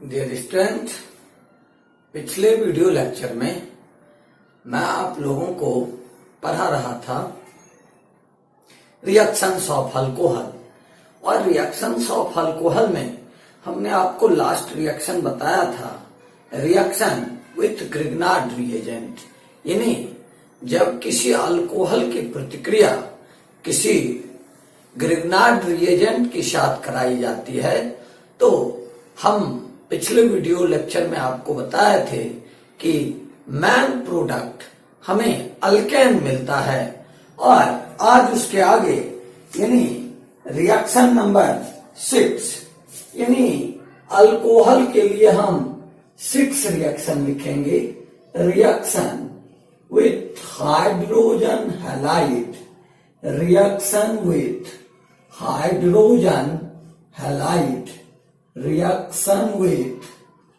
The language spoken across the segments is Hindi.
डियर स्टूडेंट, पिछले वीडियो लेक्चर में मैं आप लोगों को पढ़ा रहा था रिएक्शंस ऑफ अल्कोहल। और रिएक्शंस ऑफ अल्कोहल में हमने आपको लास्ट रिएक्शन बताया था, रिएक्शन विथ ग्रिग्नार्ड रिएजेंट। यानी जब किसी अल्कोहल की प्रतिक्रिया किसी ग्रिग्नार्ड रिएजेंट के साथ कराई जाती है, तो हम पिछले वीडियो लेक्चर में आपको बताए थे कि मेन प्रोडक्ट हमें अल्केन मिलता है। और आज उसके आगे यानी रिएक्शन नंबर 6 यानी अल्कोहल के लिए हम 6 रिएक्शन लिखेंगे। Reaction with hydrogen halide, reaction with hydrogen halide, reaction with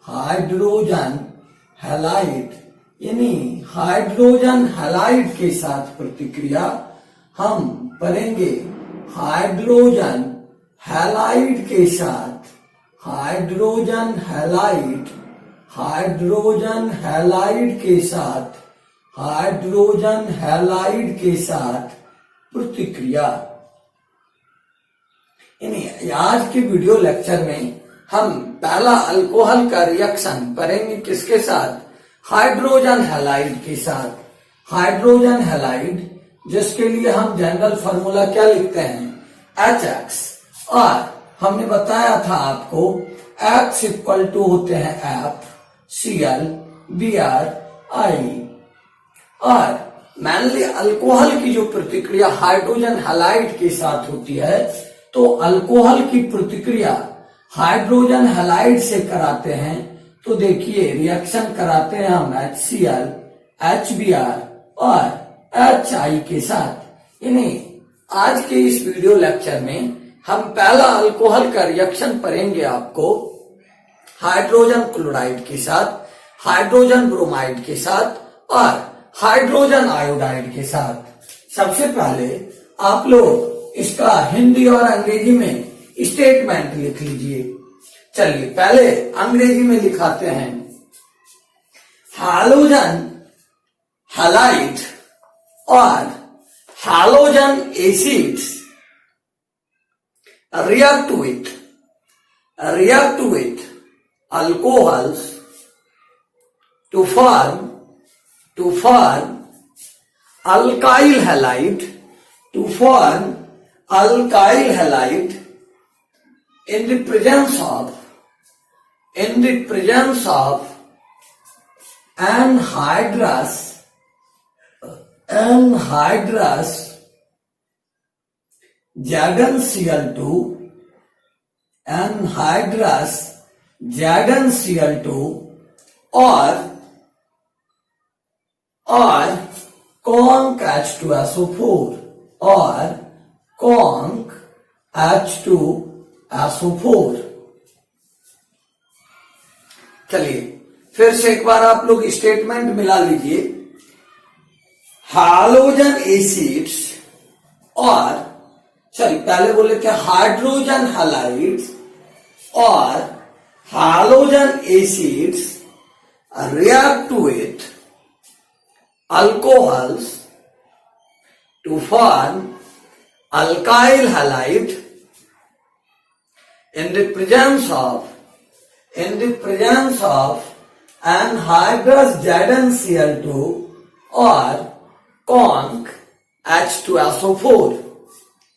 hydrogen halide. यानी हाइड्रोजन हैलाइड के साथ प्रतिक्रिया हम करेंगे हाइड्रोजन हैलाइड के साथ, हाइड्रोजन हैलाइड, हाइड्रोजन हैलाइड के साथ, हाइड्रोजन हैलाइड के साथ प्रतिक्रिया। यानी आज के वीडियो लेक्चर में हम पहला अल्कोहल का रिएक्शन करेंगे किसके साथ? हाइड्रोजन हैलाइड के साथ। हाइड्रोजन हैलाइड जिसके लिए हम जनरल फार्मूला क्या लिखते हैं? HX। और हमने बताया था आपको X इक्वल टू होते हैं FCl(Br)I। और मेनली अल्कोहल की जो प्रतिक्रिया हाइड्रोजन हैलाइड के साथ होती है, तो अल्कोहल की प्रतिक्रिया हाइड्रोजन हैलाइड से कराते हैं। तो देखिए रिएक्शन कराते हैं हम HCl, HBr और HI के साथ। यानी आज के इस वीडियो लेक्चर में हम पहला अल्कोहल का रिएक्शन पढ़ेंगे आपको हाइड्रोजन क्लोराइड के साथ, हाइड्रोजन ब्रोमाइड के साथ और हाइड्रोजन आयोडाइड के साथ। सबसे पहले आप लोग इसका हिंदी और अंग्रेजी में स्टेटमेंट लिख लीजिए। चलिए पहले अंग्रेजी में लिखाते हैं। हाइड्रोजन हैलाइड और hydrogen acids react with alcohols to form alkyl halide, to form alkyl halide in the presence of anhydrous ZnCl2, anhydrous ZnCl2 or conc H2SO4 or conc H2SO4। चलिए फिर से एक बार आप लोग स्टेटमेंट मिला लीजिए। हाइड्रोजन एसिड्स और पहले बोले थे हाइड्रोजन हैलाइड्स और hydrogen acids react with alcohols to form alkyl halide in the presence of anhydrous ZnCl2 or conc H2SO4।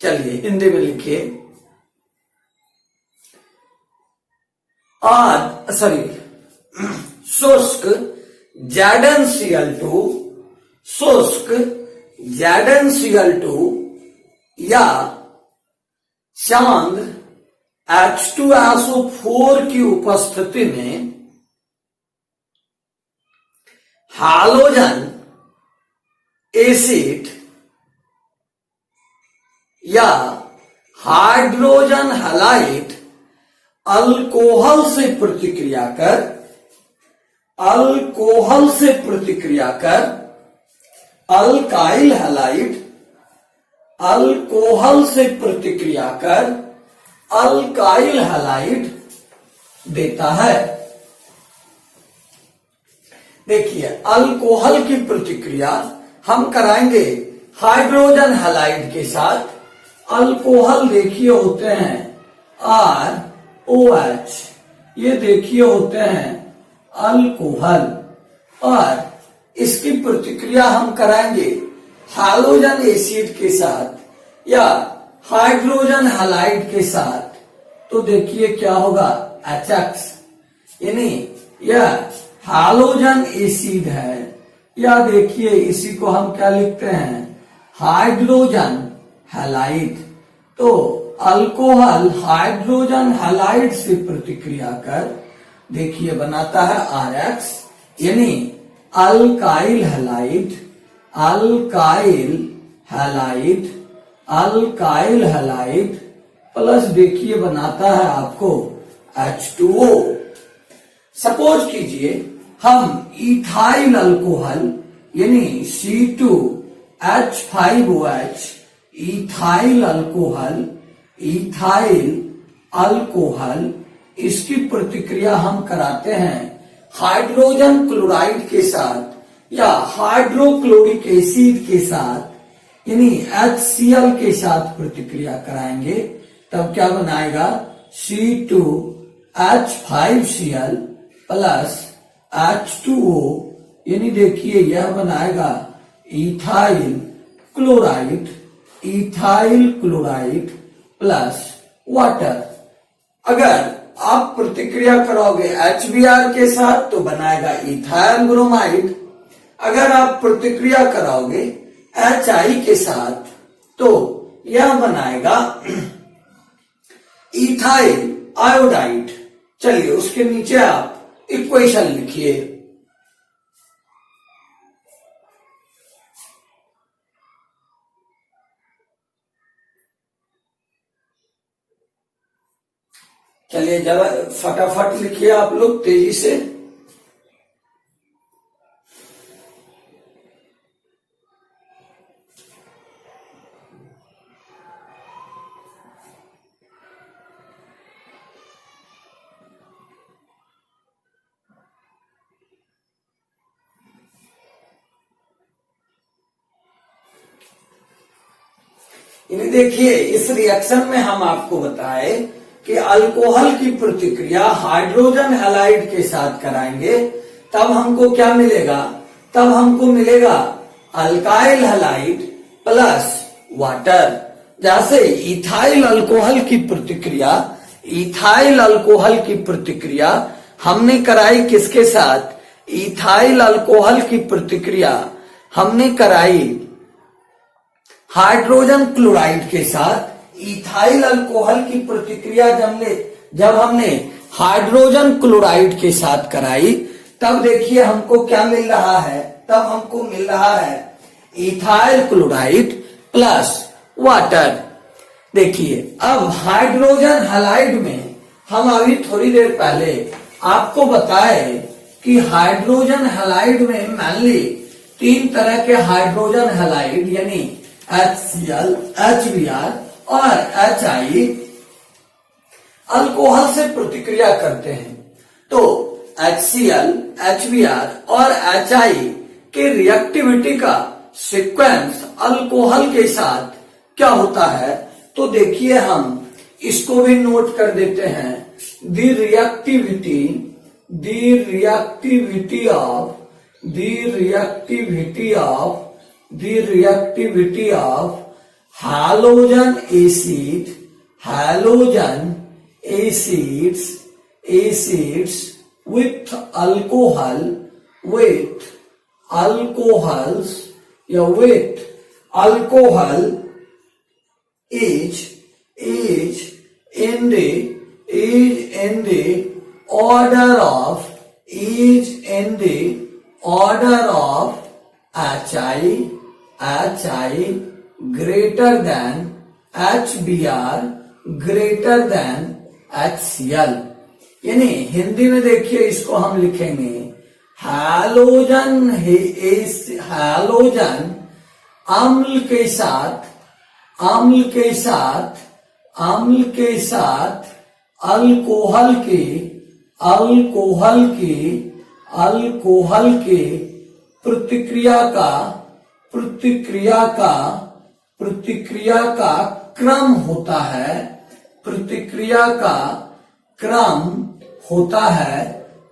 चलिए हिंदी में लिखिए। शुष्क ZnCl2 या शांत H2SO4 की उपस्थिति में हाइड्रोजन एसिड या हाइड्रोजन हैलाइड अल्कोहल से प्रतिक्रिया कर अल्काइल हैलाइड अल्कोहल से प्रतिक्रिया कर अल्काइल हैलाइड देता है। देखिए अल्कोहल की प्रतिक्रिया हम कराएंगे हाइड्रोजन हैलाइड के साथ। अल्कोहल देखिए होते हैं ROH, ये देखिए होते हैं अल्कोहल, और इसकी प्रतिक्रिया हम कराएंगे हैलोजन एसिड के साथ या हाइड्रोजन हैलाइड के साथ। तो देखिए क्या होगा HX, यानी यह हैलोजन एसिड है, या देखिए इसी को हम क्या लिखते हैं हाइड्रोजन हैलाइड। तो अल्कोहल हाइड्रोजन हैलाइड से प्रतिक्रिया कर देखिए बनाता है RX, यानी alkyl halide, alkyl halide, alkyl halide plus देखिए बनाता है आपको H2O। सपोज कीजिए हम इथाइल अल्कोहल यानी C2H5OH, ethyl alcohol, ethyl alcohol, इसकी प्रतिक्रिया हम कराते हैं हाइड्रोजन क्लोराइड के साथ या हाइड्रोक्लोरिक एसिड के साथ, यानी HCl के साथ प्रतिक्रिया कराएंगे। तब क्या बनाएगा C2H5Cl प्लस H2O, यानी देखिए यह बनाएगा ethyl chloride, ethyl chloride plus water. अगर आप प्रतिक्रिया करोगे HBr के साथ तो बनाएगा इथाइल ब्रोमाइड। अगर आप प्रतिक्रिया कराओगे HI के साथ तो यह बनाएगा इथाइल आयोडाइड। चलिए उसके नीचे आप इक्वेशन लिखिए। चलिए जरा फटाफट लिखिए आप लोग तेजी से। इन्हें देखिए इस रिएक्शन में हम आपको बताए कि अल्कोहल की प्रतिक्रिया हाइड्रोजन हैलाइड के साथ कराएंगे, तब हमको क्या मिलेगा, तब हमको मिलेगा अल्काइल हैलाइड प्लस वाटर। जैसे इथाइल अल्कोहल की प्रतिक्रिया, इथाइल अल्कोहल की प्रतिक्रिया हमने कराई किसके साथ, इथाइल अल्कोहल की प्रतिक्रिया हमने कराई हाइड्रोजन क्लोराइड के साथ। इथाइल अल्कोहल की प्रतिक्रिया जब हमने हाइड्रोजन क्लोराइड के साथ कराई तब देखिए हमको क्या मिल रहा है, तब हमको मिल रहा है इथाइल क्लोराइड प्लस वाटर। देखिए अब हाइड्रोजन हैलाइड में हम अभी थोड़ी देर पहले आपको बताए कि हाइड्रोजन हैलाइड में मेनली 3 तरह के हाइड्रोजन हैलाइड यानी HCl, HBr और HI अल्कोहल से प्रतिक्रिया करते हैं। तो HCl, HBr और HI के रिएक्टिविटी का सीक्वेंस अल्कोहल के साथ क्या होता है, तो देखिए हम इसको भी नोट कर देते हैं। The reactivity of halogen acids with alcohol is in the order of HI greater than HBr greater than HCl। यानी हिंदी में देखिए इसको हम लिखेंगे हैलोजन अम्ल के साथ अल्कोहल की अल्कोहल के प्रतिक्रिया का क्रम होता है, प्रतिक्रिया का क्रम होता है।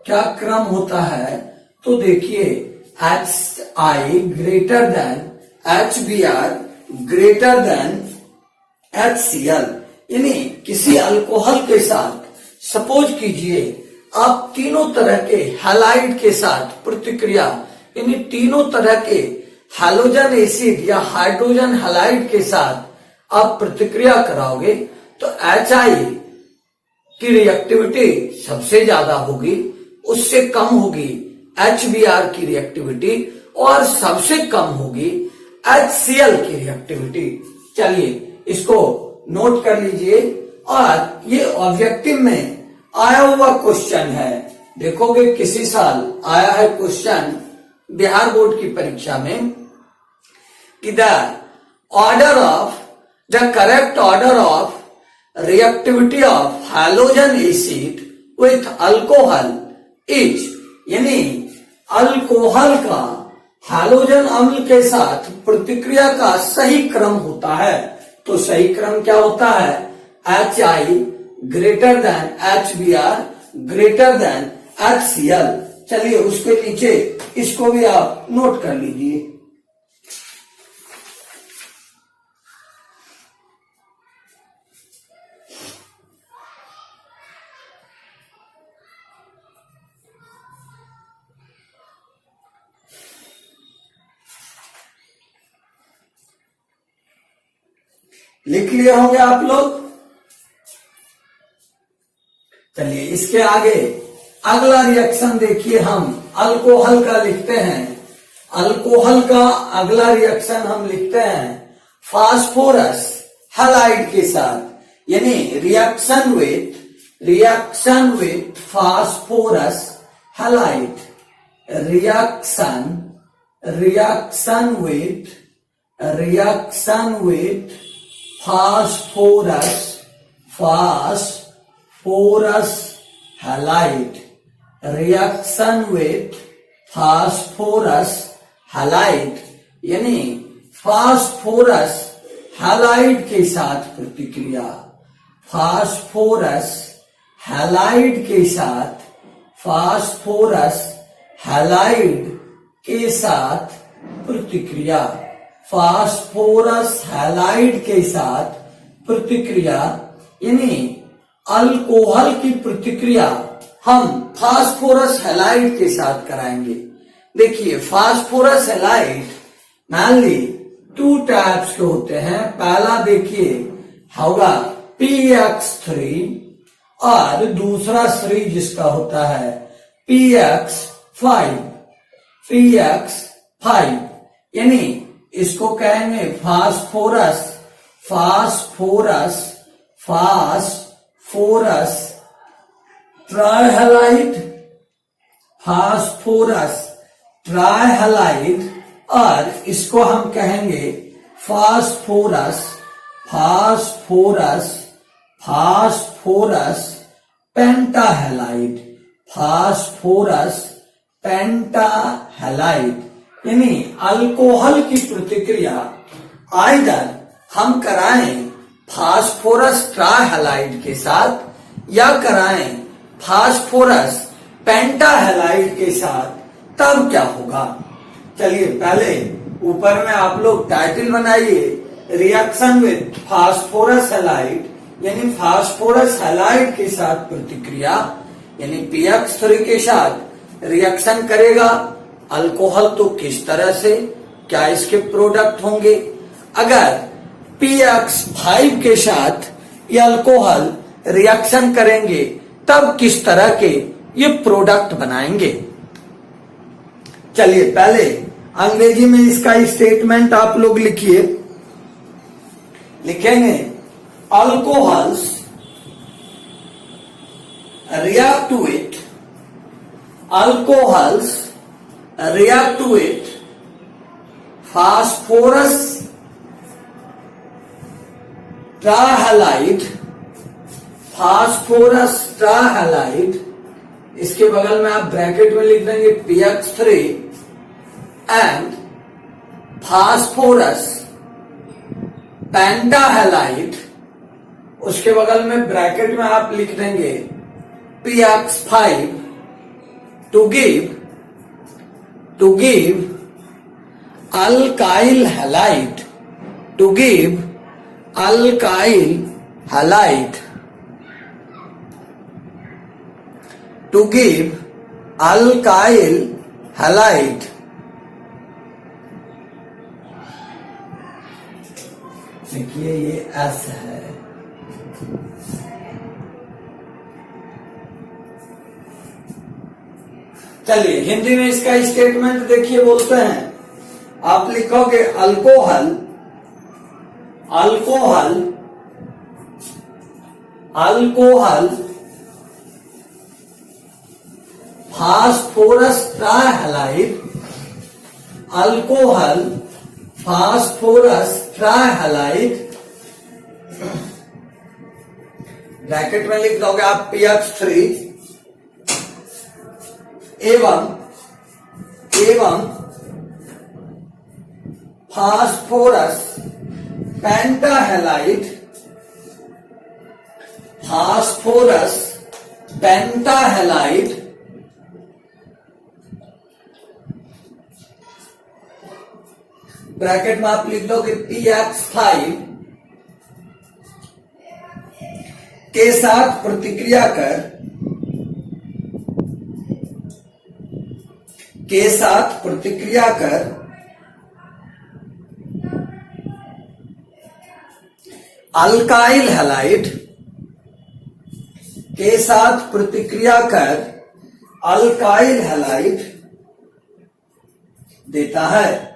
क्या क्रम होता है? तो देखिए HI greater than HBr greater than HCl, यानी किसी अल्कोहल के साथ सपोज कीजिए आप तीनों तरह के हैलाइड के साथ प्रतिक्रिया, यानी तीनों तरह के हैलोजन एसिड या हाइड्रोजन हैलाइड के साथ आप प्रतिक्रिया कराओगे तो HI की रिएक्टिविटी सबसे ज्यादा होगी, उससे कम होगी HBr की रिएक्टिविटी और सबसे कम होगी HCl की रिएक्टिविटी। चलिए इसको नोट कर लीजिए। और ये ऑब्जेक्टिव में आया हुआ क्वेश्चन है, देखोगे किसी साल आया है क्वेश्चन बिहार बोर्ड की परीक्षा में कि the correct order of reactivity of halogen acid with alcohol is, यानी अल्कोहल का हैलोजन अम्ल के साथ प्रतिक्रिया का सही क्रम होता है। तो सही क्रम क्या होता है? HI greater than HBr greater than HCl। चलिए उसके नीचे इसको भी आप नोट कर लीजिए। लिख लिए होंगे आप लोग। चलिए इसके आगे अगला रिएक्शन देखिए, हम अल्कोहल का लिखते हैं। अल्कोहल का अगला रिएक्शन हम लिखते हैं फास्फोरस हैलाइड के साथ, यानी reaction with phosphorus halide, reaction with phosphorus halide, reaction with phosphorus halide, यानी फास्फोरस हैलाइड के साथ प्रतिक्रिया, फास्फोरस हैलाइड के साथ, फास्फोरस हैलाइड के साथ प्रतिक्रिया, फास्फोरस हैलाइड के साथ प्रतिक्रिया, यानी अल्कोहल की प्रतिक्रिया हम फास्फोरस हैलाइड के साथ कराएंगे। देखिए फास्फोरस हैलाइड मेनली 2 टाइप्स के होते हैं। पहला देखिए होगा PX3 और दूसरा श्री जिसका होता है PX5, यानी इसको कहेंगे फास्फोरस ट्राइहैलाइड, और इसको हम कहेंगे फास्फोरस पेंटाहैलाइड, यानी अल्कोहल की प्रतिक्रिया आइदर हम कराएं फास्फोरस ट्राइहैलाइड के साथ या कराएं फास्फोरस पेंटाहैलाइड के साथ, तब क्या होगा? चलिए पहले ऊपर में आप लोग टाइटल बनाइए, रिएक्शन विथ फास्फोरस हैलाइड, यानी फास्फोरस हैलाइड के साथ प्रतिक्रिया, यानी PX3 के साथ रिएक्शन करेगा अल्कोहल, तो किस तरह से, क्या इसके प्रोडक्ट होंगे? अगर PX5 के साथ ये अल्कोहल रिएक्शन करेंगे तब किस तरह के ये प्रोडक्ट बनाएंगे? चलिए पहले अंग्रेजी में इसका स्टेटमेंट आप लोग लिखिए। लिखेंगे alcohols react with phosphorus trihalide इसके बगल में आप ब्रैकेट में लिख देंगे PX3 एंड फास्फोरस पेंटाहैलाइड, उसके बगल में ब्रैकेट में आप लिख देंगे PX5 to give alkyl halide, to give alkyl halide, to give alkyl halide. देखिए ये S है, चलिए हिंदी में इसका स्टेटमेंट देखिए, बोलते हैं आप लिखोगे alcohol, alcohol, alcohol phosphorus trihalide, alcohol phosphorus trihalide, bracket में लिख दोगे आप PX3 एवं phosphorus pentahalide, phosphorus pentahalide, bracket में आप लिख दोगे PX5 के साथ प्रतिक्रिया कर, के साथ प्रतिक्रिया कर अल्काइल हैलाइड, के साथ प्रतिक्रिया कर अल्काइल हैलाइड देता है।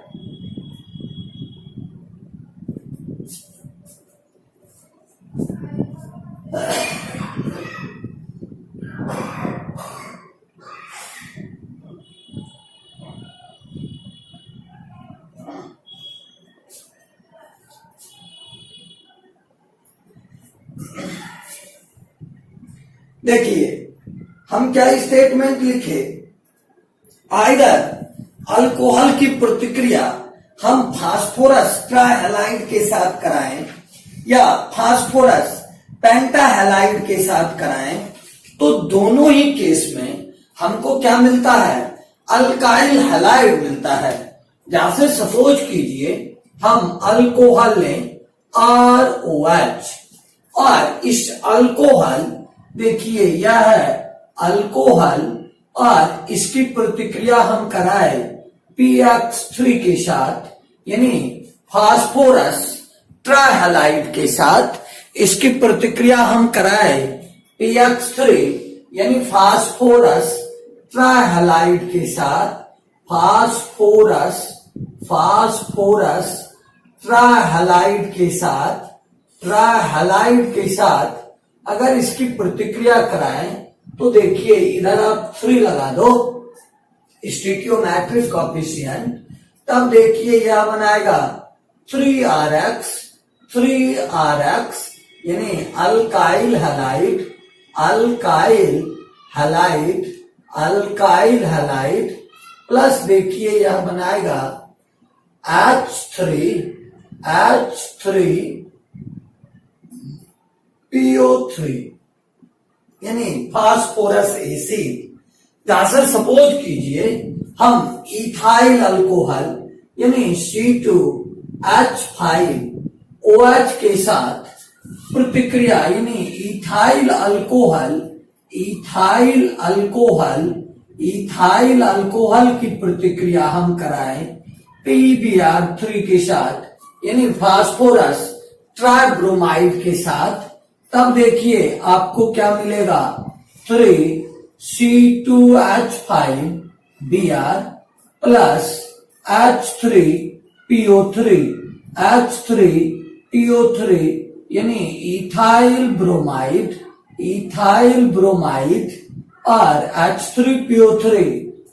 देखिए हम क्या स्टेटमेंट लिखे, आइदर अल्कोहल की प्रतिक्रिया हम फास्फोरस ट्राइहैलाइड के साथ कराएं या फास्फोरस पेंटाहैलाइड के साथ कराएं, तो दोनों ही केस में हमको क्या मिलता है, अल्काइल हैलाइड मिलता है। जैसे सपोज कीजिए हम अल्कोहल लें ROH और इस अल्कोहल, देखिए यह है अल्कोहल और इसकी प्रतिक्रिया हम कराए PX3 के साथ, यानी फास्फोरस ट्राइहैलाइड के साथ इसकी प्रतिक्रिया हम कराए PX3 यानी फास्फोरस ट्राइहैलाइड के साथ, फास्फोरस ट्राइहैलाइड के साथ अगर इसकी प्रतिक्रिया कराएं तो देखिए इधर आप 3 लगा दो स्टीकियोमेट्रिक कोएफिशिएंट, तब देखिए यह बनाएगा 3RX यानी अल्काइल हैलाइड प्लस देखिए यह बनाएगा H3PO3 यानी फास्फोरस एसिड। जैसे सपोज कीजिए हम इथाइल अल्कोहल यानी C2H5OH के साथ प्रतिक्रिया यानी इथाइल अल्कोहल की प्रतिक्रिया हम कराएं PBr3 के साथ यानी फास्फोरस ट्राइब्रोमाइड के साथ, तब देखिए आपको क्या मिलेगा 3C2H5Br प्लस H3PO3 यानी इथाइल ब्रोमाइड और H3PO3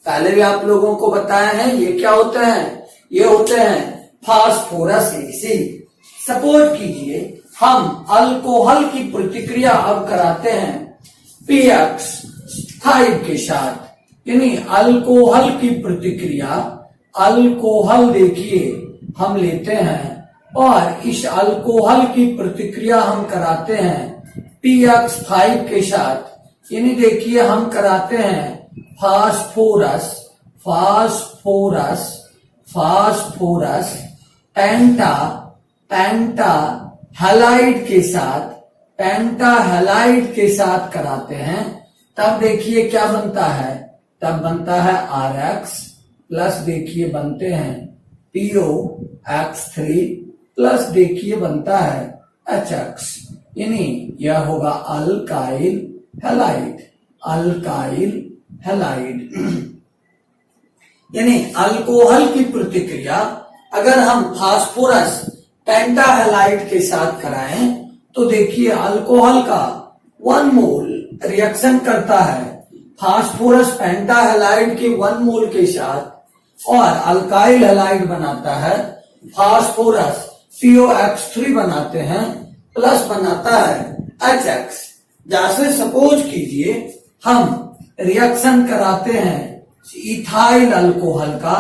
पहले भी आप लोगों को बताया है ये क्या होते हैं, ये होते हैं फास्फोरस एसिड। सपोज कीजिए हम अल्कोहल की प्रतिक्रिया अब कराते हैं PX5 फाइव के साथ, यानी अल्कोहल की प्रतिक्रिया, अल्कोहल देखिए हम लेते हैं और इस अल्कोहल की प्रतिक्रिया हम कराते हैं PX5 के साथ, यानी देखिए हम कराते हैं फास्फोरस, फास्फोरस, फास्फोरस पेंटा, पेंटा हैलाइड के साथ, पेंटा हैलाइड के साथ कराते हैं। तब देखिए क्या बनता है, तब बनता है RX प्लस देखिए बनते हैं POX3 प्लस देखिए बनता है HX, यानी यह होगा अल्काइल हैलाइड, अल्काइल हैलाइड। यानी अल्कोहल की प्रतिक्रिया अगर हम फास्फोरस पेंटाहैलाइड के साथ कराएं तो देखिए अल्कोहल का 1 मोल रिएक्शन करता है फास्फोरस पेंटाहैलाइड के 1 मोल के साथ और अल्काइल हैलाइड बनाता है फास्फोरस COX3 बनाते हैं प्लस बनाता है HX। जैसे सपोज कीजिए हम रिएक्शन कराते हैं इथाइल अल्कोहल का,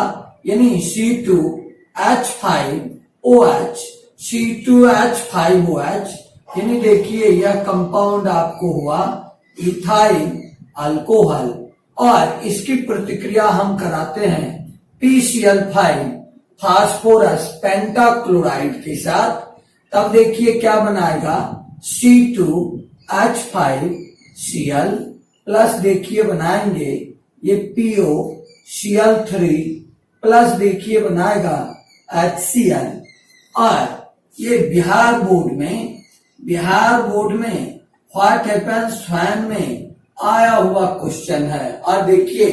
यानी C2H5OH, C2H5OH, यानी देखिए यह कंपाउंड आपको हुआ इथाइल अल्कोहल और इसकी प्रतिक्रिया हम कराते हैं PCl5 फास्फोरस पेंटाक्लोराइड के साथ। तब देखिए क्या बनाएगा C2H5Cl प्लस देखिए बनाएंगे ये POCl3 प्लस देखिए बनाएगा HCl। और ये बिहार बोर्ड में व्हाट हैपेंस व्हेन में आया हुआ क्वेश्चन है। और देखिए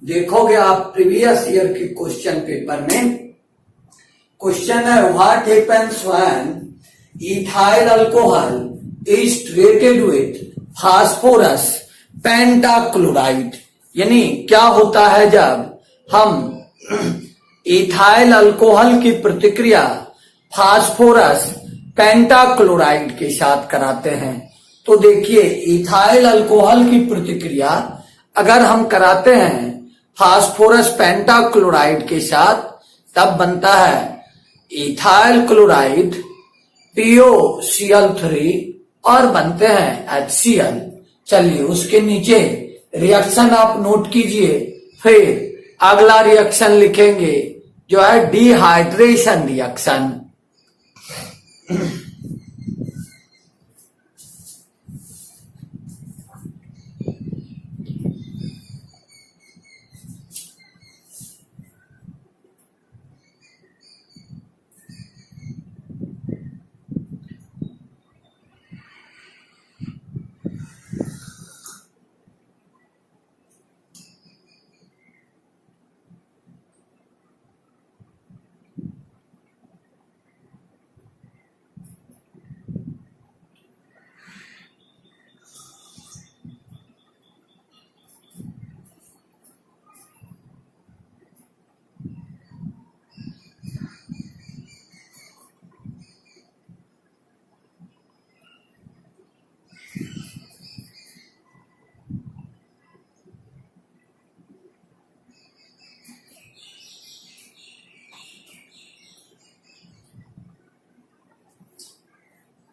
देखोगे आप प्रीवियस ईयर के क्वेश्चन पेपर में क्वेश्चन है what happens when ethyl alcohol is treated with phosphorus pentachloride, यानी क्या होता है जब हम इथाइल अल्कोहल की प्रतिक्रिया फास्फोरस पेंटाक्लोराइड के साथ कराते हैं। तो देखिए इथाइल अल्कोहल की प्रतिक्रिया अगर हम कराते हैं फास्फोरस पेंटाक्लोराइड के साथ तब बनता है इथाइल क्लोराइड POCl3 और बनते हैं HCl। चलिए उसके नीचे रिएक्शन आप नोट कीजिए, फिर अगला रिएक्शन लिखेंगे जो है डिहाइड्रेशन रिएक्शन।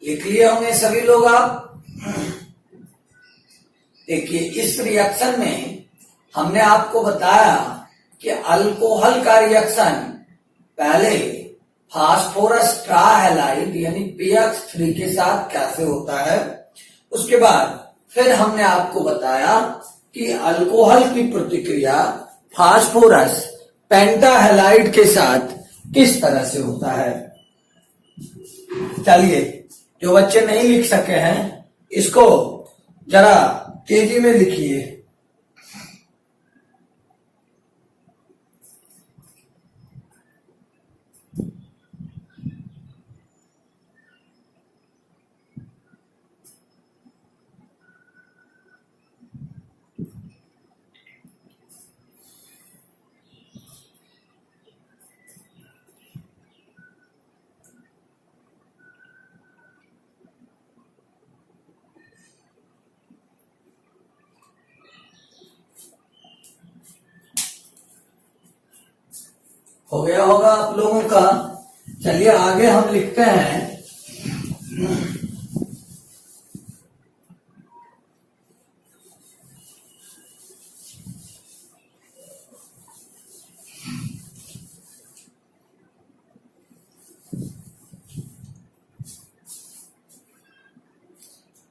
लिख लिए होंगे सभी लोग आप। देखिए इस रिएक्शन में हमने आपको बताया कि अल्कोहल का रिएक्शन पहले फास्फोरस ट्राहैलाइड यानी PX3 के साथ कैसे होता है, उसके बाद फिर हमने आपको बताया कि अल्कोहल की प्रतिक्रिया फास्फोरस पेंटाहैलाइड के साथ किस तरह से होता है। चलिए जो बच्चे नहीं लिख सके हैं इसको जरा तेजी में लिखिए। हो गया होगा आप लोगों का। चलिए आगे हम लिखते हैं।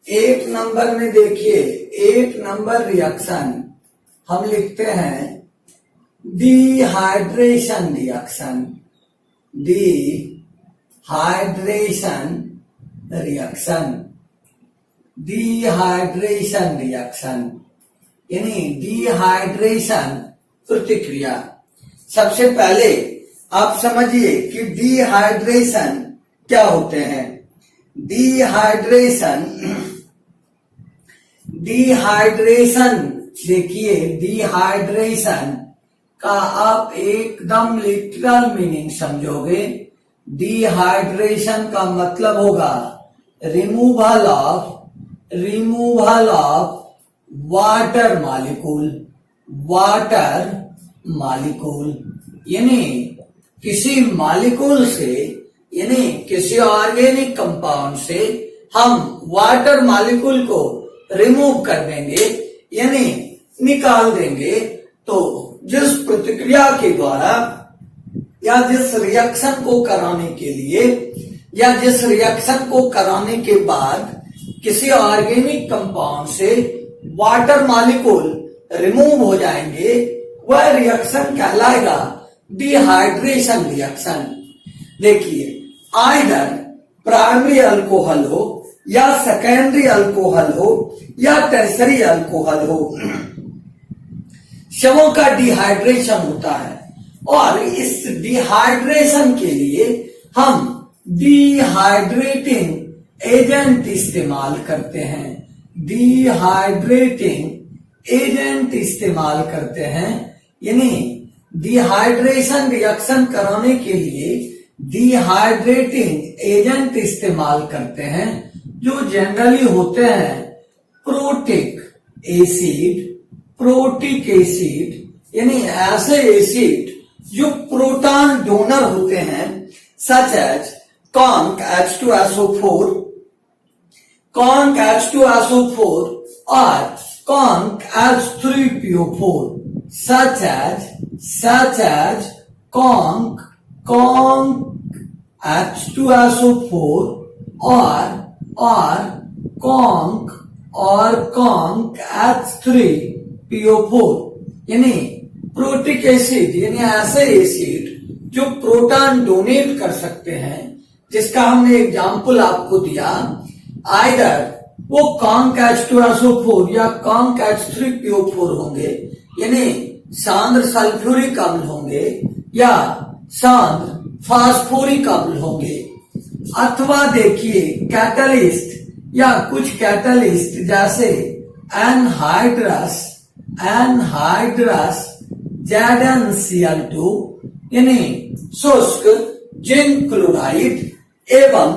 एक नंबर में देखिए, एक नंबर रिएक्शन हम लिखते हैं dehydration reaction. Dehydration reaction, dehydration reaction यानी डिहाइड्रेशन प्रतिक्रिया। सबसे पहले आप समझिए कि डिहाइड्रेशन क्या होते हैं। डिहाइड्रेशन देखिए, डिहाइड्रेशन का आप एकदम लिटरल मीनिंग समझोगे। डिहाइड्रेशन का मतलब होगा रिमूवल ऑफ वाटर मॉलिक्यूल यानी किसी मॉलिक्यूल से, यानी किसी ऑर्गेनिक कंपाउंड से हम वाटर मॉलिक्यूल को रिमूव कर देंगे यानी निकाल देंगे। तो जिस प्रतिक्रिया के द्वारा या जिस रिएक्शन को कराने के लिए या जिस रिएक्शन को कराने के बाद किसी ऑर्गेनिक कंपाउंड से वाटर मॉलिक्यूल रिमूव हो जाएंगे, वह रिएक्शन कहलाएगा डिहाइड्रेशन रिएक्शन। देखिए, आइदर प्राइमरी अल्कोहल हो या सेकेंडरी अल्कोहल हो या टर्सरी अल्कोहल हो, शवों का डिहाइड्रेशन होता है और इस डिहाइड्रेशन के लिए हम डिहाइड्रेटिंग एजेंट इस्तेमाल करते हैं। डिहाइड्रेटिंग एजेंट इस्तेमाल करते हैं यानी डिहाइड्रेशन रिएक्शन कराने के लिए डिहाइड्रेटिंग एजेंट इस्तेमाल करते हैं, जो जनरली होते हैं प्रोटिक एसिड यानी ऐसे एसिड जो प्रोटॉन डोनर होते हैं, सच एज कॉन्क H2SO4 और conc H3PO4, such as conc H2SO4 और conc H3PO4 यानी प्रोटिक एसिड यानी ऐसे एसिड जो प्रोटॉन डोनेट कर सकते हैं, जिसका हमने एग्जाम्पल आपको दिया। आइदर वो कॉन्क H2SO4 या कॉन्क H3PO4 होंगे यानी सांद्र सल्फ्यूरिक अम्ल होंगे या सांद्र फास्फोरिक अम्ल होंगे, अथवा देखिए कैटलिस्ट या कुछ कैटलिस्ट जैसे एनहाइड्रस ZnCl2 यानी शुष्क जिंक क्लोराइड एवं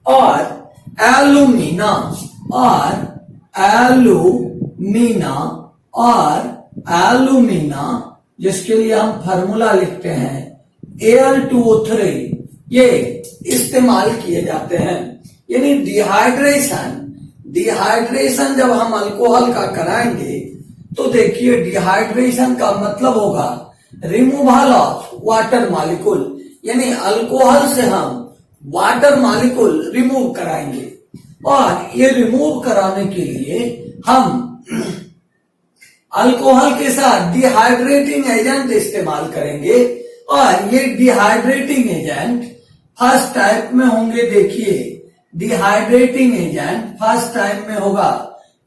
और एल्यूमिना जिसके लिए हम फार्मूला लिखते हैं Al2O3, ये इस्तेमाल किए जाते हैं। यानी डिहाइड्रेशन जब हम अल्कोहल का कराएंगे तो देखिए डिहाइड्रेशन का मतलब होगा रिमूवल ऑफ वाटर मॉलिक्यूल यानी अल्कोहल से हम वाटर मॉलिक्यूल रिमूव कराएंगे और ये रिमूव कराने के लिए हम अल्कोहल के साथ डिहाइड्रेटिंग एजेंट इस्तेमाल करेंगे और ये डिहाइड्रेटिंग एजेंट फर्स्ट टाइप में होंगे। देखिए, डिहाइड्रेटिंग एजेंट फर्स्ट टाइप में होगा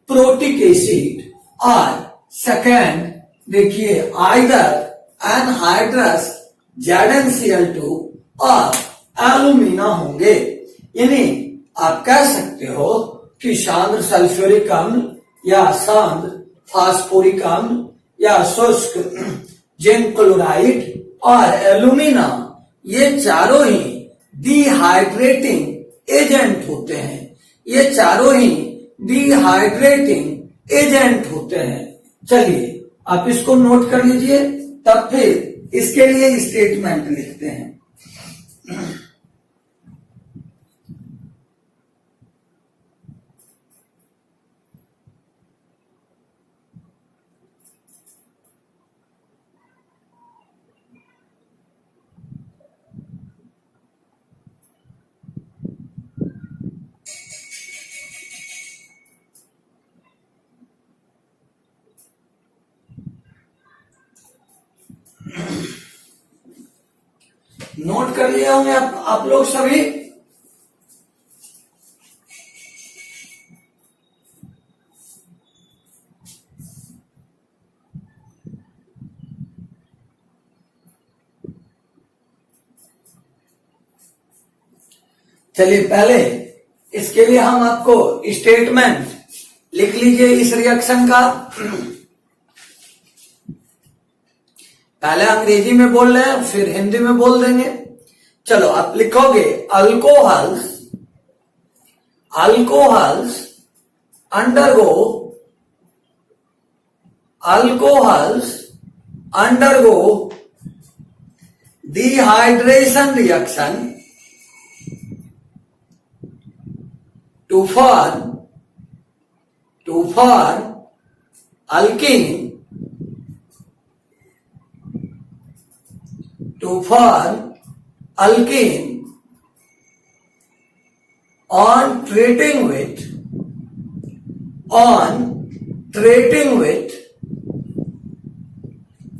प्रोटिक एसिड और सेकेंड देखिए आइदर एनहाइड्रस ZnCl2 और एल्यूमिना होंगे। यानी आप कह सकते हो कि सांद्र सल्फ्यूरिक अम्ल या सांद्र फास्फोरिक अम्ल या शुष्क जिंक क्लोराइड और एल्यूमिना, ये चारों ही डिहाइड्रेटिंग एजेंट होते हैं। ये चारों ही डिहाइड्रेटिंग एजेंट होते हैं। चलिए आप इसको नोट कर लीजिए, तब फिर इसके लिए स्टेटमेंट लिखते हैं। नोट कर लिए होंगे आप लोग सभी। चलिए पहले इसके लिए हम आपको स्टेटमेंट लिख लीजिए इस रिएक्शन का। पहले अंग्रेजी में बोल रहे हैं, फिर हिंदी में बोल देंगे। चलो आप लिखोगे alcohols alcohols undergo dehydration reaction to form alkene on treating with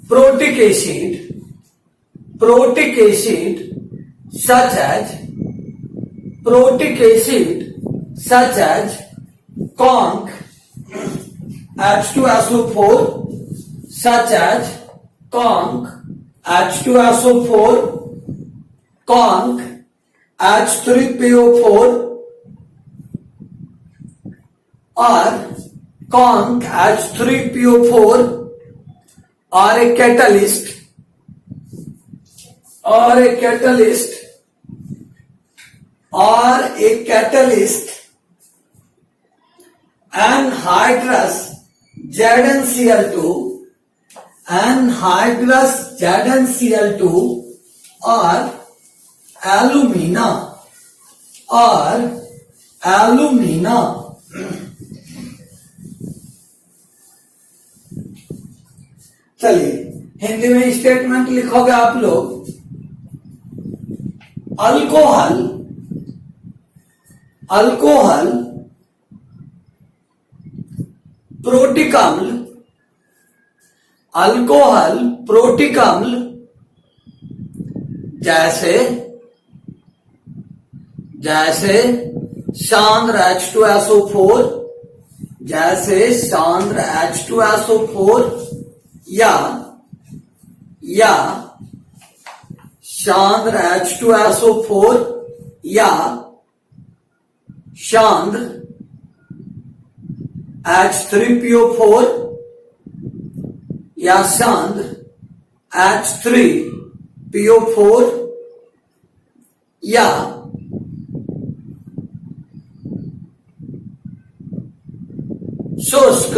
protic acid such as conc H2SO4 conc H3PO4 or conc H3PO4 or a catalyst anhydrous ZnCl2 or alumina चलिए हिंदी में स्टेटमेंट लिखोगे आप लोग। अल्कोहल प्रोटिक अम्ल जैसे सांद्र H2SO4 या सांद्र H2SO4 या सांद्र H3PO4 या सांद्र H3PO4 या शुष्क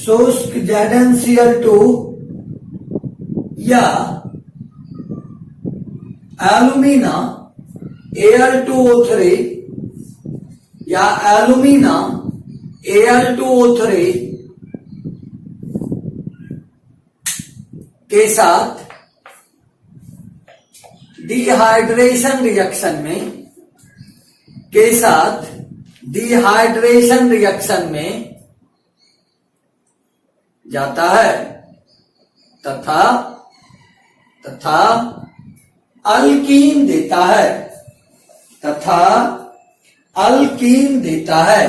शुष्क ZnCl2 या एलुमिना Al2O3 के साथ डिहाइड्रेशन रिएक्शन में जाता है तथा अल्कीन देता है।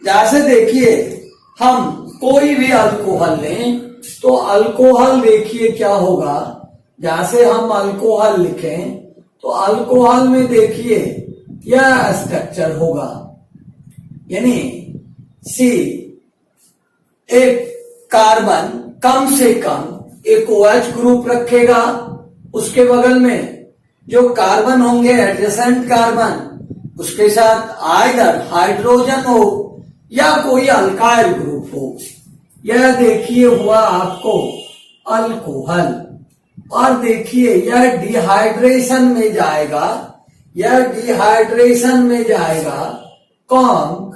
जैसे देखिए हम कोई भी अल्कोहल लें तो अल्कोहल देखिए क्या होगा। जैसे हम अल्कोहल लिखें तो अल्कोहल में देखिए यह स्ट्रक्चर होगा। यानी सी, एक कार्बन कम से कम एक OH ग्रुप रखेगा, उसके बगल में जो कार्बन होंगे एडजेसेंट कार्बन, उसके साथ आइदर हाइड्रोजन हो या कोई अल्काइल ग्रुप हो। यह देखिए हुआ आपको अल्कोहल। और देखिए यह डिहाइड्रेशन में जाएगा, यह डिहाइड्रेशन में जाएगा कॉन्क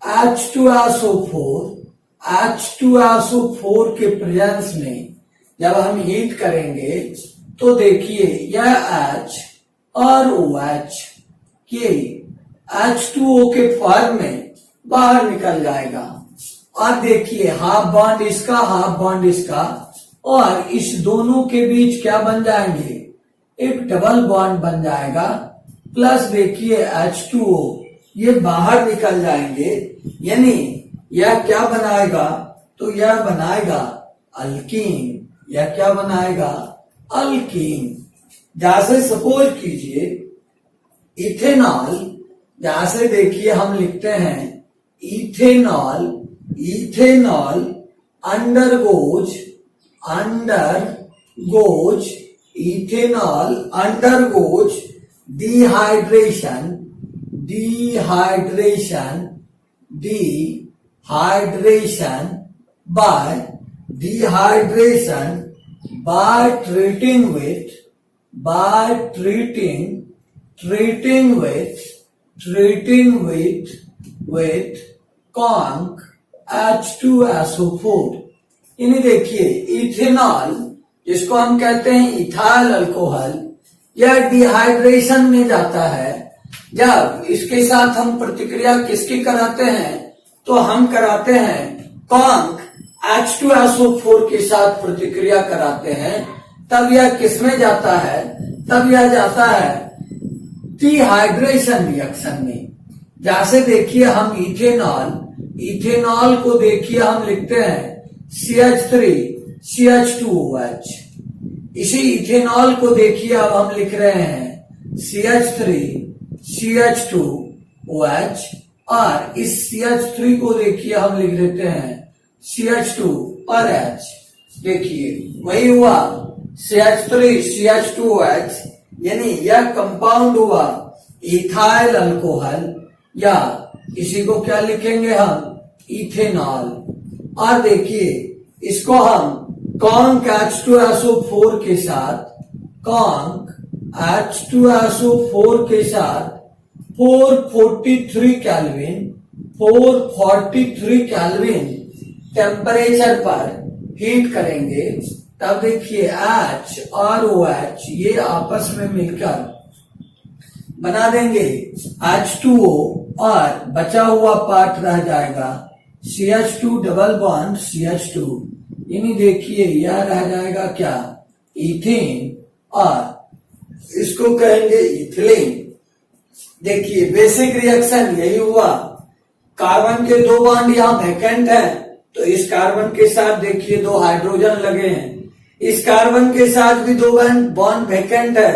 H2SO4, H2SO4 के प्रेजेंस में जब हम हीट करेंगे तो देखिए यह H और OH के H2O के फॉर्म में बाहर निकल जाएगा। और देखिए हाफ बॉन्ड इसका, हाफ बॉन्ड इसका, और इस दोनों के बीच क्या बन जाएंगे, एक डबल बॉन्ड बन जाएगा। प्लस देखिए H2O ये बाहर निकल जाएंगे, यानी यह क्या बनाएगा, तो यह बनाएगा अल्कीन। यह क्या बनाएगा, अल्कीन। जैसे सपोज कीजिए इथेनॉल, जैसे देखिए हम लिखते हैं ethanol, ethanol ethanol undergoes dehydration by treating with conc H2SO4। इन्हें देखिए इथेनॉल, जिसको हम कहते हैं इथाइल अल्कोहल, यह डिहाइड्रेशन में जाता है। जब इसके साथ हम प्रतिक्रिया किसकी कराते हैं, तो हम कराते हैं कॉन्क H2SO4 के साथ प्रतिक्रिया कराते हैं। तब यह किसमें जाता है, तब यह जाता है डिहाइड्रेशन रिएक्शन में। जैसे देखिए हम इथेनॉल को देखिए हम लिखते हैं CH3CH2OH। इसी इथेनॉल को देखिए अब हम लिख रहे हैं CH3CH2OH, और इस CH3 को देखिए हम लिख देते हैं CH2 और H। देखिए वही हुआ CH3CH2OH, यानी यह कंपाउंड हुआ इथाइल अल्कोहल, या इसी को क्या लिखेंगे हम, इथेनॉल। और देखिए इसको हम कॉन्क H2SO4 के साथ, कॉन्क H2SO4 के साथ 443 केल्विन टेम्परेचर पर हीट करेंगे। तब देखिए H और OH ये आपस में मिलकर बना देंगे H2O, और बचा हुआ पार्ट रह जाएगा CH2 डबल बॉन्ड CH2, यानी देखिए यह रह जाएगा क्या, इथेन, और इसको कहेंगे इथिलीन। देखिए बेसिक रिएक्शन यही हुआ। कार्बन के दो बॉन्ड यहाँ वैकेंट है, तो इस कार्बन के साथ देखिए दो हाइड्रोजन लगे हैं। इस कार्बन के साथ भी दो बॉन्ड वैकेंट है,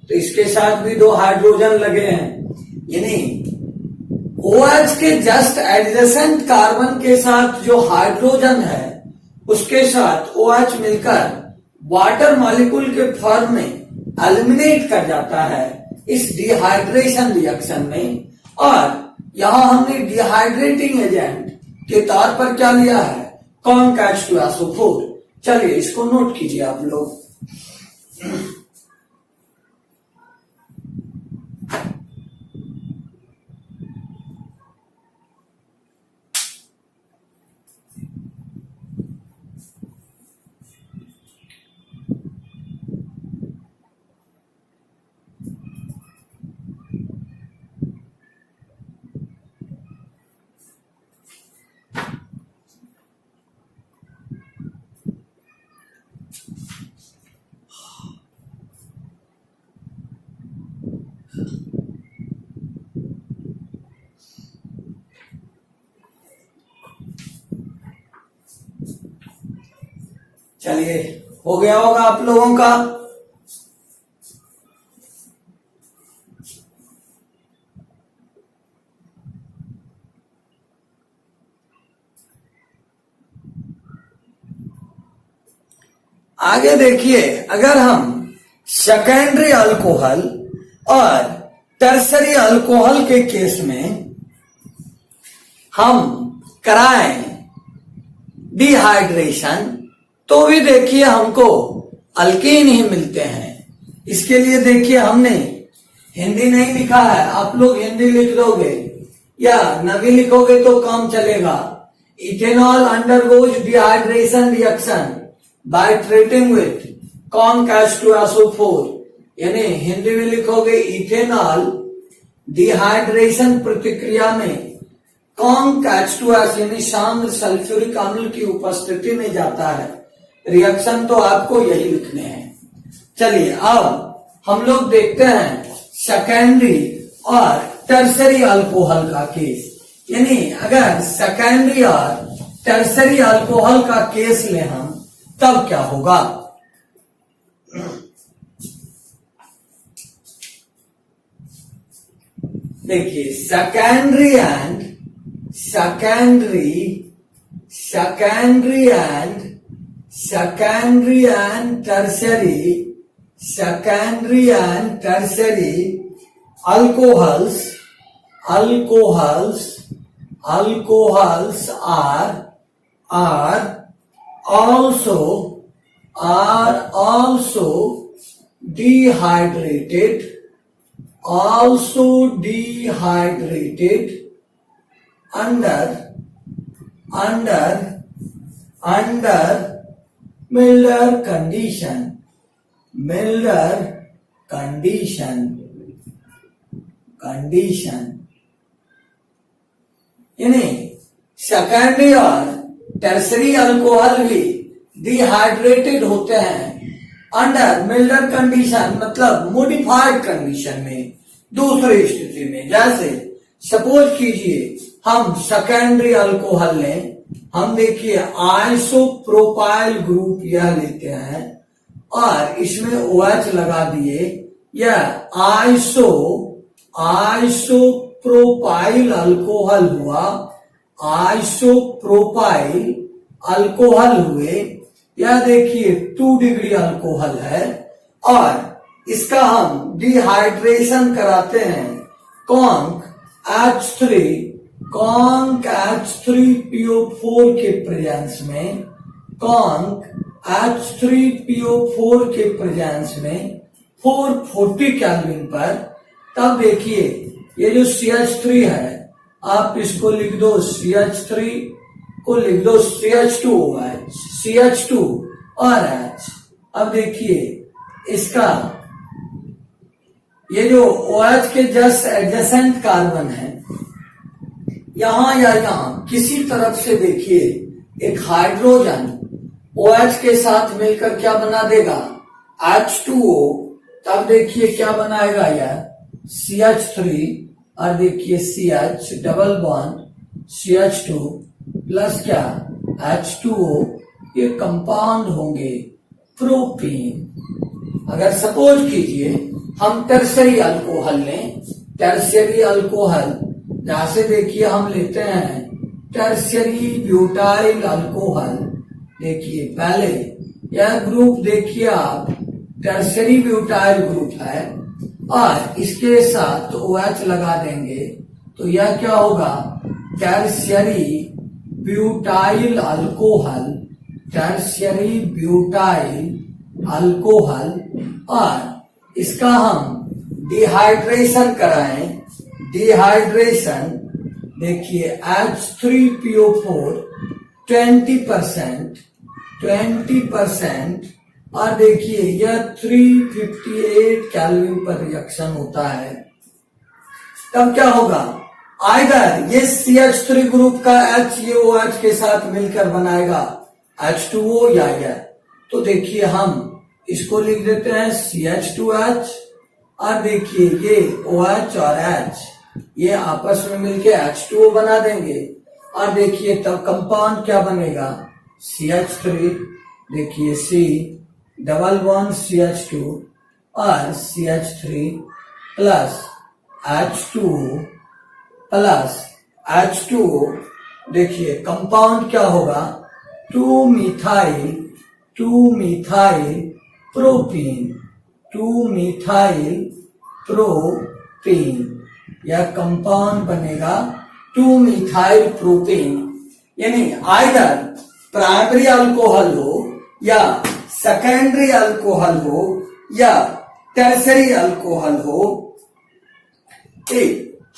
तो इसके साथ भी दो हाइड्रोजन लगे हैं। यानी OH के जस्ट एडजेसेंट कार्बन के साथ जो हाइड्रोजन है, उसके साथ OH मिलकर वाटर मॉलिक्यूल के फॉर्म में एलिमिनेट कर जाता है इस डिहाइड्रेशन रिएक्शन में। और यहां हमने डिहाइड्रेटिंग एजेंट के तौर पर क्या लिया है, कॉन्क H2SO4। चलिए इसको नोट कीजिए आप लोग। चलिए हो गया होगा आप लोगों का। आगे देखिए, अगर हम सेकेंडरी अल्कोहल और टर्सरी अल्कोहल के केस में हम कराएं डिहाइड्रेशन, तो भी देखिए हमको अल्कीन ही मिलते हैं। इसके लिए देखिए हमने हिंदी नहीं लिखा है, आप लोग हिंदी लिख दोगे या नहीं लिखोगे तो काम चलेगा। Ethanol undergoes dehydration reaction by treating with conc H2SO4, यानी हिंदी में लिखोगे इथेनॉल डिहाइड्रेशन प्रतिक्रिया में कॉन्क H2S यानी सांद्र सल्फ्यूरिक अम्ल की उपस्थिति में जाता है। रिएक्शन तो आपको यही लिखने हैं। चलिए अब हम लोग देखते हैं सेकेंडरी और टर्सरी अल्कोहल का केस। यानी अगर सेकेंडरी और टर्सरी अल्कोहल का केस ले हम, तब क्या होगा। देखिए secondary and tertiary alcohols are also dehydrated under milder condition। यानी सेकेंडरी और टर्सरी अल्कोहल भी डिहाइड्रेटेड होते हैं अंडर मिल्डर कंडीशन, मतलब मॉडिफाइड कंडीशन में, दूसरी स्थिति में। जैसे सपोज कीजिए हम सेकेंडरी अल्कोहल लें, हम देखिए आइसोप्रोपाइल ग्रुप यह लेते हैं और इसमें OH लगा दिए, यह आइसोप्रोपाइल अल्कोहल हुआ, आइसोप्रोपाइल अल्कोहल हुए। यह देखिए 2 डिग्री अल्कोहल है और इसका हम डिहाइड्रेशन कराते हैं कॉन्क H3PO4 के प्रेजेंस में, कॉन्क H3PO4 के प्रेजेंस में 440 केल्विन पर। तब देखिए ये जो CH3 है, आप इसको लिख दो, CH3 को लिख दो CH2OH, CH2 और H। अब देखिए इसका ये जो OH के जस्ट एडजेसेंट कार्बन है, यहां या यहां किसी तरफ से देखिए एक हाइड्रोजन OH के साथ मिलकर क्या बना देगा, H2O। तब देखिए क्या बनाएगा यह CH3 और देखिए CH double bond CH2 plus क्या H2O, ये कंपाउंड होंगे प्रोपीन। अगर सपोज कीजिए हम टर्सरी अल्कोहल लें, टर्सरी अल्कोहल जैसे देखिए हम लेते हैं टर्सरी ब्यूटाइल अल्कोहल। देखिए पहले यह ग्रुप देखिए आप टर्सरी ब्यूटाइल ग्रुप है और इसके साथ OH लगा देंगे तो यह क्या होगा, tertiary butyl alcohol, tertiary butyl alcohol. और इसका हम डिहाइड्रेशन कराएं, डिहाइड्रेशन देखिए H3PO4 20% और देखिए यह 358 केल्विन पर रिएक्शन होता है। तब क्या होगा, आइदर ये CH3 ग्रुप का H ये OH के साथ मिलकर बनाएगा H2O या यह। तो देखिए हम इसको लिख देते हैं CH2H और देखिए ये OH और H ये आपस में मिलके H2O बना देंगे और देखिए तब कंपाउंड क्या बनेगा, CH3, देखिए C डबल बॉन्ड CH2 और CH3 plus H2O plus H2O। देखिए कंपाउंड क्या होगा, 2 methyl 2-methyl propene, 2-methyl propene, यह कंपाउंड बनेगा 2-methyl propane, यानी आइदर प्राइमरी अल्कोहल हो या सेकेंडरी अल्कोहल हो या टर्सरी अल्कोहल हो।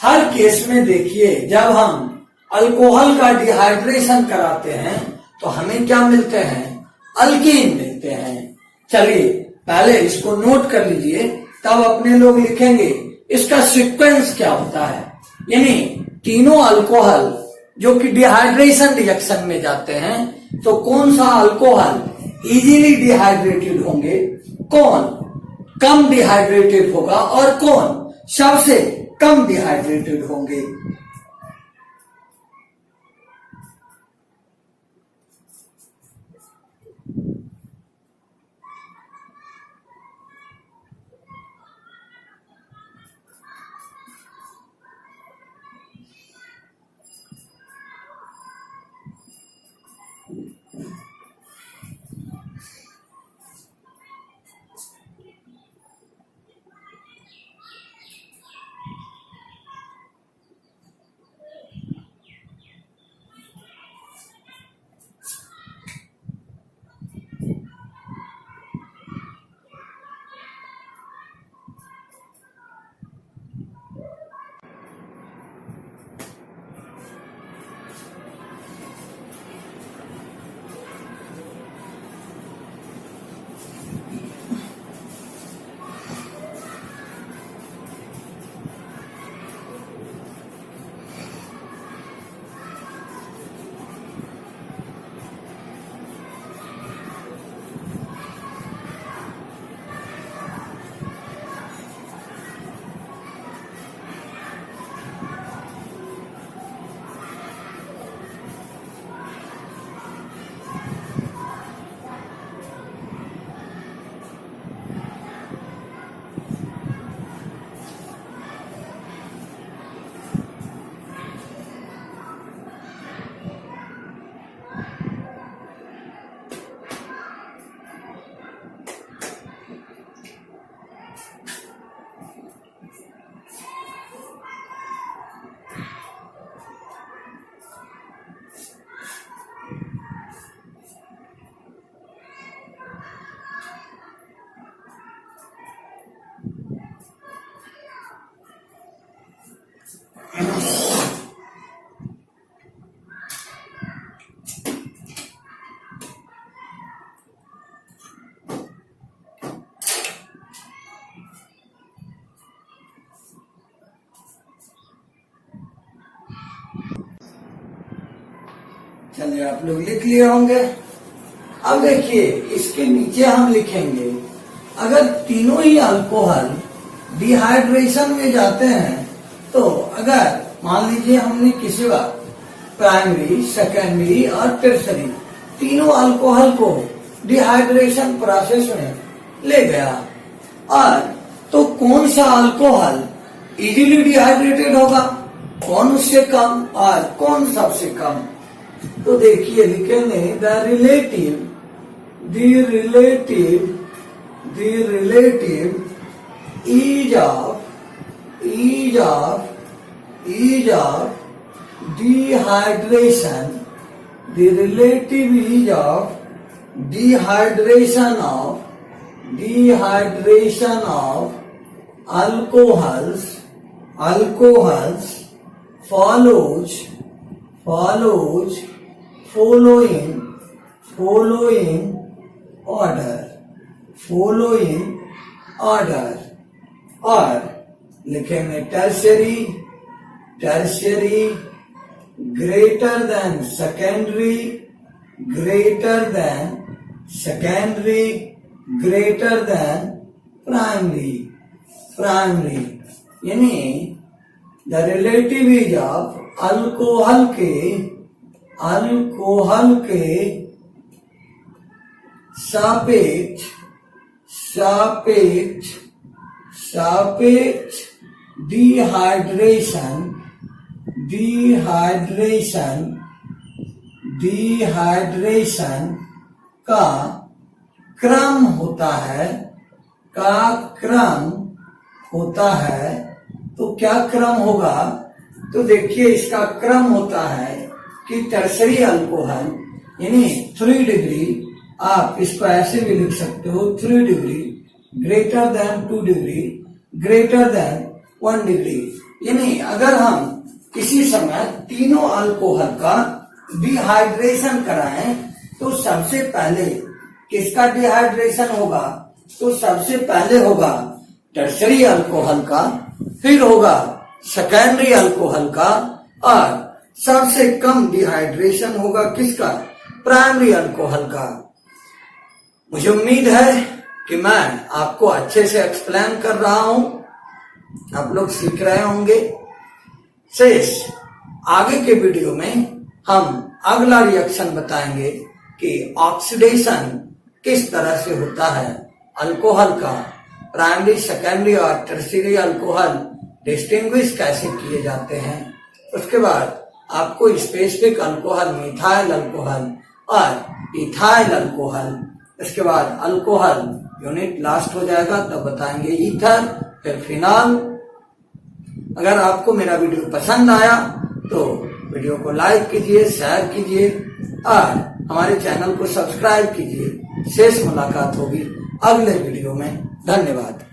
हर केस में देखिए, जब हम अल्कोहल का डिहाइड्रेशन कराते हैं तो हमें क्या मिलते हैं, अल्कीन मिलते हैं। चलिए पहले इसको नोट कर लीजिए, तब अपने लोग लिखेंगे इसका सीक्वेंस क्या होता है। यानी तीनों अल्कोहल जो कि डिहाइड्रेशन रिएक्शन में जाते हैं, तो कौन सा अल्कोहल इजीली डिहाइड्रेटेड होंगे, कौन कम डिहाइड्रेटेड होगा और कौन सबसे कम डिहाइड्रेटेड होंगे। चलिए आप लोग लिख लिए होंगे। अब देखिए इसके नीचे हम लिखेंगे, अगर तीनों ही अल्कोहल डिहाइड्रेशन में जाते हैं, तो अगर मान लीजिए हमने किसी बात प्राइमरी, सेकेंडरी और टर्सरी तीनों अल्कोहल को डिहाइड्रेशन प्रोसेस में ले गया, और तो कौन सा अल्कोहल इजीली डिहाइड्रेटेड होगा, कौन उससे कम और कौन सबसे कम। तो देखिए लिखेंगे the relative ease of dehydration, the relative ease of dehydration of alcohols follows following order, और लिखेंगे tertiary greater than secondary greater than primary, यानी the relative age of alcohol के सापेक्ष डिहाइड्रेशन का क्रम होता है, तो क्या क्रम होगा? तो देखिए इसका क्रम होता है कि टर्सरी अल्कोहल यानी 3 डिग्री, आप इसको ऐसे भी लिख सकते हो 3 degree greater than 2 degree greater than 1 degree. यानी अगर हम किसी समय तीनों अल्कोहल का डिहाइड्रेशन कराएं तो सबसे पहले किसका डिहाइड्रेशन होगा? तो सबसे पहले होगा टर्सरी अल्कोहल का, फिर होगा सेकेंडरी अल्कोहल का, और सबसे कम डिहाइड्रेशन होगा किसका? प्राइमरी अल्कोहल का। मुझे उम्मीद है कि मैं आपको अच्छे से एक्सप्लेन कर रहा हूं, आप लोग सीख रहे होंगे। शेष आगे के वीडियो में हम अगला रिएक्शन बताएंगे कि ऑक्सीडेशन किस तरह से होता है अल्कोहल का, प्राइमरी सेकेंडरी और टर्शियरी अल्कोहल डिस्टिंग्विश कैसे किए जाते हैं। उसके बाद आपको स्पेसिफिक अल्कोहल, मिथाइल अल्कोहल और इथाइल अल्कोहल, इसके बाद अल्कोहल यूनिट लास्ट हो जाएगा, तब बताएंगे ईथर, फिर फिनॉल। अगर आपको मेरा वीडियो पसंद आया तो वीडियो को लाइक कीजिए, शेयर कीजिए और हमारे चैनल को सब्सक्राइब कीजिए। शेष मुलाकात होगी अगले वीडियो में। धन्यवाद।